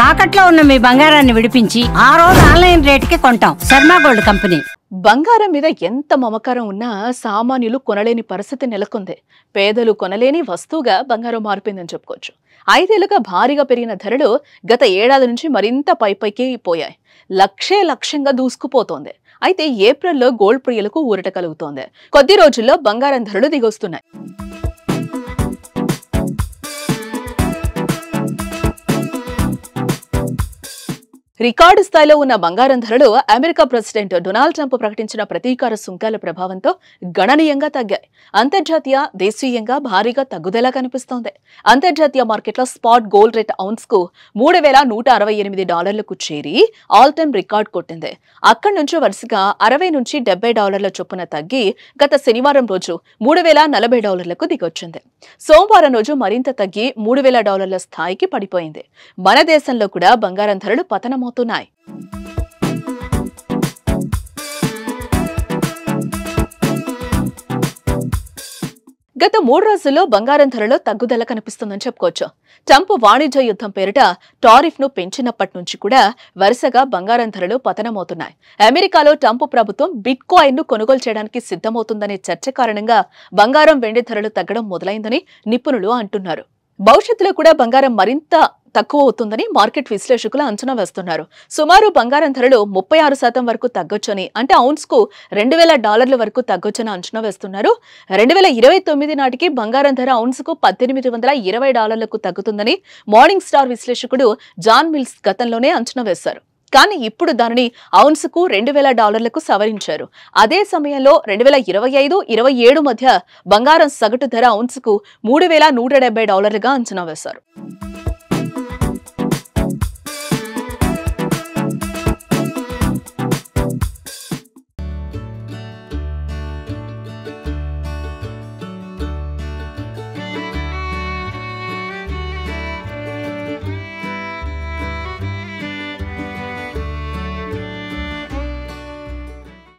తాకట్లో ఉన్న మీ బంగారాన్ని విడిపించి ఆ రోజు ఆన్లైన్ రేటుకి కొంటాం. Sharma gold company. బంగారం మీద ఎంత మమకారం ఉన్నా సామాన్యులు కొనలేని పరిస్థితి నెలకొంది. పేదలు కొనలేని వస్తువుగా బంగారం మారిపోయిందని చెప్పుకోవచ్చు. 5 ఏళ్లుగా భారీగా పెరిగిన ధరలు గత ఏడాది నుంచి మరింత పైకి పోయాయి. లక్షంగా దూసుకుపోతోంది. అయితే ఏప్రిల్లో గోల్డ్ ప్రియులకు ఊరట కలుగుతోంది. కొద్ది రోజుల్లో బంగారం ధరలు దిగొస్తున్నాయి. రికార్డు స్థాయిలో ఉన్న బంగారం ధరలు అమెరికా ప్రెసిడెంట్ డొనాల్డ్ ట్రంప్ ప్రకటించిన ప్రతీకార సుంకాల ప్రభావంతో గణనీయంగా తగ్గాయి. అంతర్జాతీయ దేశీయంగా భారీగా తగ్గుదల కనిపిస్తోంది. అంతర్జాతీయ మార్కెట్లో స్పాట్ గోల్డ్ రేట్ ఔన్స్ కు $3,168కు చేరి ఆల్ టైమ్ రికార్డ్ కొట్టింది. అక్కడి నుంచి వరుసగా $60 నుంచి $70 చొప్పున తగ్గి గత శనివారం రోజు $3,040కు దిగొచ్చింది. సోమవారం రోజు మరింత తగ్గి $3,000 స్థాయికి పడిపోయింది. మన దేశంలో కూడా బంగారం ధరలు పతనమవుతున్నాయి. గత 3 రోజుల్లో బంగారం ధరలో తగ్గుదల కనిపిస్తుందని చెప్పుకోవచ్చు. ట్రంప్ వాణిజ్య యుద్ధం పేరిట టారిఫ్ ను పెంచినప్పటి నుంచి కూడా వరుసగా బంగారం ధరలు పతనమవుతున్నాయి. అమెరికాలో ట్రంప్ ప్రభుత్వం బిట్ కాయిన్ ను కొనుగోలు చేయడానికి సిద్ధమవుతుందనే చర్చ కారణంగా బంగారం వెండి ధరలు తగ్గడం మొదలైందని నిపుణులు అంటున్నారు. భవిష్యత్తులో కూడా బంగారం మరింత తక్కువ అవుతుందని మార్కెట్ విశ్లేషకులు అంచనా వేస్తున్నారు. సుమారు బంగారం ధరలు 36% వరకు తగ్గొచ్చని, అంటే ఔన్స్ కు $2,000 వరకు తగ్గొచ్చని అంచనా వేస్తున్నారు. 2029 నాటికి బంగారం ధర ఔన్స్ కు $1,820కు తగ్గుతుందని మార్నింగ్ స్టార్ విశ్లేషకుడు జాన్ మిల్స్ గతంలోనే అంచనా వేశారు. కానీ ఇప్పుడు దానిని ఔన్స్ కు $2,000కు సవరించారు. అదే సమయంలో 2025-27 మధ్య బంగారం సగటు ధర ఔన్స్ కు $3,170గా అంచనా వేశారు.